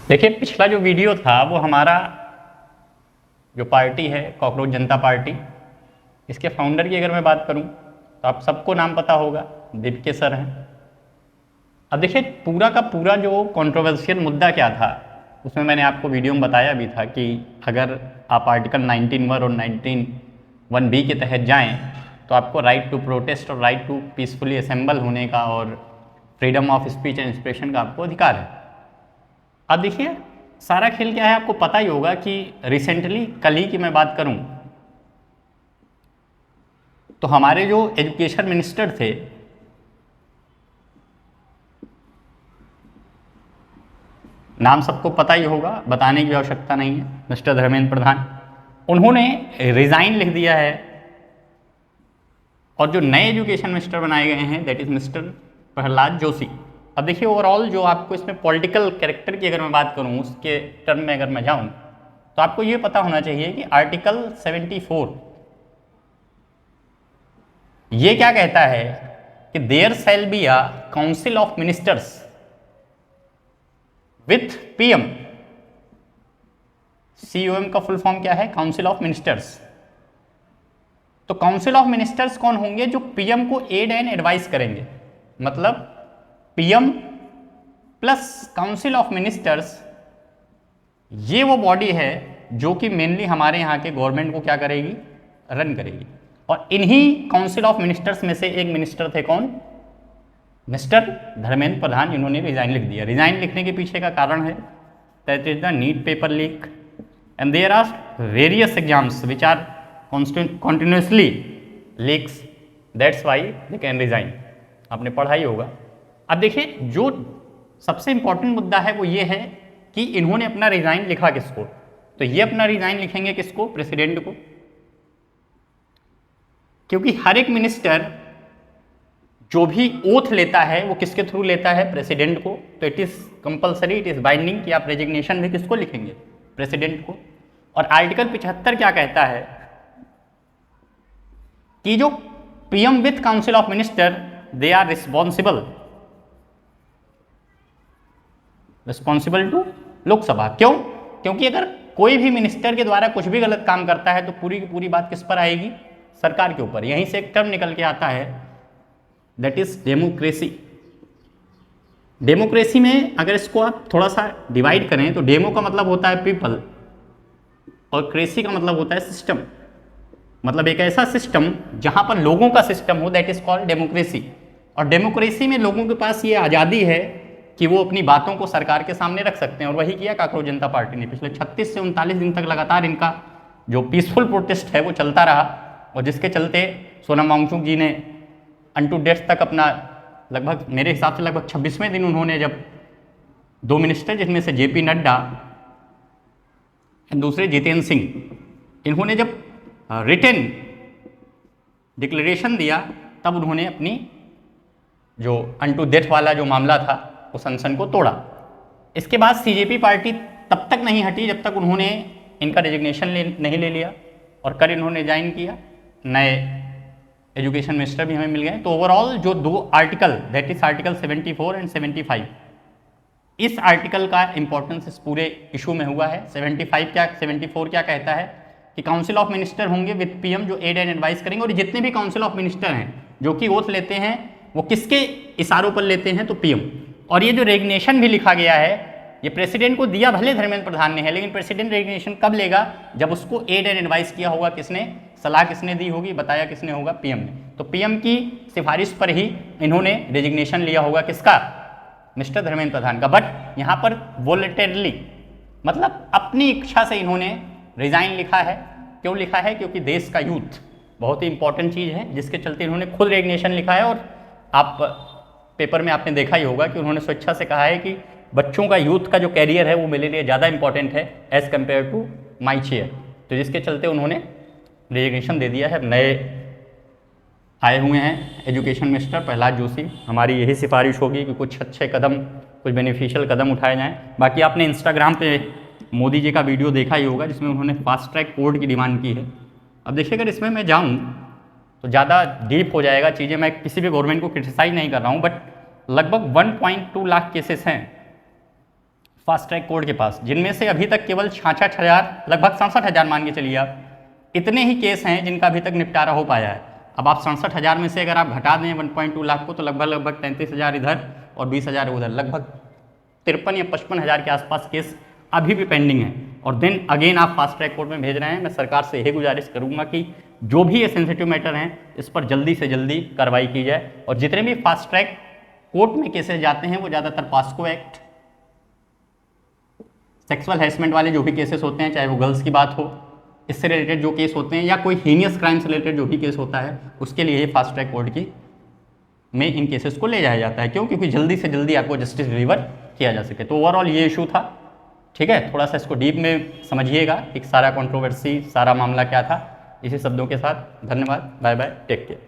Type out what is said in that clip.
देखिए, पिछला जो वीडियो था वो हमारा जो पार्टी है कॉकरोच जनता पार्टी, इसके फाउंडर की अगर मैं बात करूं तो आप सबको नाम पता होगा, दीपके सर हैं। अब देखिए, पूरा का पूरा जो कंट्रोवर्शियल मुद्दा क्या था उसमें मैंने आपको वीडियो में बताया भी था कि अगर आप आर्टिकल 19(1) और 19(1)(b) के तहत जाएं तो आपको राइट टू प्रोटेस्ट और राइट टू पीसफुली असेंबल होने का और freedom of speech and expression का आपको अधिकार है। अब देखिए, सारा खेल क्या है आपको पता ही होगा कि रिसेंटली कल ही की मैं बात करूं तो हमारे जो एजुकेशन मिनिस्टर थे, नाम सबको पता ही होगा, बताने की आवश्यकता नहीं है, मिस्टर धर्मेंद्र प्रधान, उन्होंने रिजाइन लिख दिया है। और जो नए एजुकेशन मिनिस्टर बनाए गए हैं that is mister Prahlad Joshi. अब देखिए, ओवरऑल जो आपको इसमें पॉलिटिकल कैरेक्टर की अगर मैं बात करूं उसके टर्म में अगर मैं जाऊं तो आपको ये पता होना चाहिए कि आर्टिकल 74 ये क्या कहता है कि there shall be a council of ministers with PM. COM का फुल फॉर्म क्या है? Council of ministers. तो काउंसिल ऑफ मिनिस्टर्स कौन होंगे? जो पीएम को एड एंड एडवाइस करेंगे। मतलब PM plus council of ministers, ये वो बॉडी है जो कि मेनली हमारे यहाँ के गवर्नमेंट को क्या करेगी? रन करेगी। और इन्हीं काउंसिल ऑफ मिनिस्टर्स में से एक मिनिस्टर थे कौन? मिस्टर धर्मेंद्र प्रधान, जिन्होंने रिजाइन लिख दिया। रिजाइन लिखने के पीछे का कारण है that is the NEET paper leak and there are various exams which are continuously leaks, that's why they can resign। आपने पढ़ा ही होगा। अब देखिए, जो सबसे इंपॉर्टेंट मुद्दा है वो ये है कि इन्होंने अपना रिजाइन लिखा किसको? तो ये अपना रिजाइन लिखेंगे किसको? प्रेसिडेंट को। क्योंकि हर एक मिनिस्टर जो भी ओथ लेता है वो किसके थ्रू लेता है? प्रेसिडेंट को। तो it is compulsory, it is binding कि आप रेजिग्नेशन भी किसको लिखेंगे? प्रेसिडेंट को। और आर्टिकल 75 क्या कहता है कि जो PM with council of minister they are responsible to Lok Sabha. क्यों? क्योंकि अगर कोई भी मिनिस्टर के द्वारा कुछ भी गलत काम करता है तो पूरी की पूरी बात किस पर आएगी? सरकार के ऊपर। यहीं से एक टर्म निकल के आता है दैट इज डेमोक्रेसी। डेमोक्रेसी में अगर इसको आप थोड़ा सा डिवाइड करें तो डेमो का मतलब होता है पीपल और क्रेसी का मतलब होता है सिस्टम। मतलब एक ऐसा सिस्टम जहां पर लोगों का सिस्टम हो, दैट इज कॉल्ड डेमोक्रेसी। और डेमोक्रेसी में लोगों के पास ये आज़ादी है कि वो अपनी बातों को सरकार के सामने रख सकते हैं। और वही किया कॉकरोच जनता पार्टी ने। पिछले 36 से 39 दिन तक लगातार इनका जो पीसफुल प्रोटेस्ट है वो चलता रहा, और जिसके चलते सोनम वांगचुक जी ने अनटू डेथ तक अपना लगभग, मेरे हिसाब से लगभग 26वें दिन उन्होंने, जब दो मिनिस्टर जिनमें से जेपी नड्डा दूसरे जितेंद्र सिंह, इन्होंने जब रिटन डिक्लेरेशन दिया तब उन्होंने अपनी जो अनटू डेथ वाला जो मामला था उस अनशन को तोड़ा। इसके बाद सीजेपी पार्टी तब तक नहीं हटी जब तक उन्होंने इनका रेजिग्नेशन नहीं ले लिया। और कल इन्होंने ज्वाइन किया, नए एजुकेशन मिनिस्टर भी हमें मिल गए। तो ओवरऑल जो दो article that is article 74 and 75, इस आर्टिकल का इंपॉर्टेंस इस पूरे इशू में हुआ है। 74 क्या कहता है कि काउंसिल ऑफ मिनिस्टर होंगे विद पीएम जो एड एंड एडवाइस करेंगे। और जितने भी काउंसिल ऑफ मिनिस्टर हैं जो कि ओथ लेते हैं वो किसके इशारों पर लेते हैं? तो पीएम। और ये जो रेजिग्नेशन भी लिखा गया है ये प्रेसिडेंट को दिया भले धर्मेंद्र प्रधान ने है, लेकिन प्रेसिडेंट रेजिग्नेशन कब लेगा? जब उसको एड एंड एडवाइस किया होगा किसने? सलाह किसने दी होगी? बताया किसने होगा? पीएम ने। तो पीएम की सिफारिश पर ही इन्होंने रेजिग्नेशन लिया होगा। किसका? मिस्टर धर्मेंद्र प्रधान का। बट यहाँ पर वॉलंटरली, मतलब अपनी इच्छा से इन्होंने रिजाइन लिखा है। क्यों लिखा है? क्योंकि देश का यूथ बहुत ही इंपॉर्टेंट चीज़ है, जिसके चलते इन्होंने खुद रेजिग्नेशन लिखा है। और आप पेपर में आपने देखा ही होगा कि उन्होंने स्वेच्छा से कहा है कि बच्चों का, यूथ का जो कैरियर है वो मेरे लिए ज़्यादा इंपॉर्टेंट है as compare to my chair. तो जिसके चलते उन्होंने रेजिग्नेशन दे दिया है। नए आए हुए हैं एजुकेशन मिनिस्टर प्रहलाद जोशी। हमारी यही सिफारिश होगी कि कुछ अच्छे कदम, कुछ बेनिफिशियल कदम उठाए जाएँ। बाकी आपने इंस्टाग्राम पे मोदी जी का वीडियो देखा ही होगा जिसमें उन्होंने फास्ट ट्रैक कोर्ट की डिमांड की है। अब देखिए, अगर इसमें मैं जाऊं तो ज़्यादा डीप हो जाएगा चीज़ें। मैं किसी भी गवर्नमेंट को क्रिटिसाइज नहीं कर रहा हूं, बट लगभग 1.2 लाख केसेस हैं फास्ट ट्रैक कोर्ट के पास, जिनमें से अभी तक केवल 66,000 लगभग 67,000 मान के चलिए आप, इतने ही केस हैं जिनका अभी तक निपटारा हो पाया है। अब आप 67,000 में से अगर आप घटा दें 1.2 लाख को, तो लगभग 33,000 इधर और 20,000 उधर, लगभग 53 या 55,000 के आसपास केस अभी भी पेंडिंग है। और देन अगेन आप फास्ट ट्रैक कोर्ट में भेज रहे हैं। मैं सरकार से यही गुजारिश करूंगा कि जो भी ये सेंसिटिव मैटर हैं इस पर जल्दी से जल्दी कार्रवाई की जाए, और जितने भी फास्ट ट्रैक कोर्ट में केसेस जाते हैं वो ज़्यादातर पास्को एक्ट, सेक्सुअल हैरेसमेंट वाले जो भी केसेस होते हैं, चाहे वो गर्ल्स की बात हो, इससे रिलेटेड जो केस होते हैं, या कोई हीनियस क्राइम से रिलेटेड जो भी केस होता है, उसके लिए फास्ट ट्रैक कोर्ट की में इन केसेस को ले जाया जाता है। क्यों? क्योंकि जल्दी से जल्दी आपको जस्टिस डिलीवर किया जा सके। तो ओवरऑल ये इशू था, ठीक है। थोड़ा सा इसको डीप में समझिएगा कि सारा कंट्रोवर्सी, सारा मामला क्या था। इसी शब्दों के साथ धन्यवाद, बाय बाय, टेक केयर।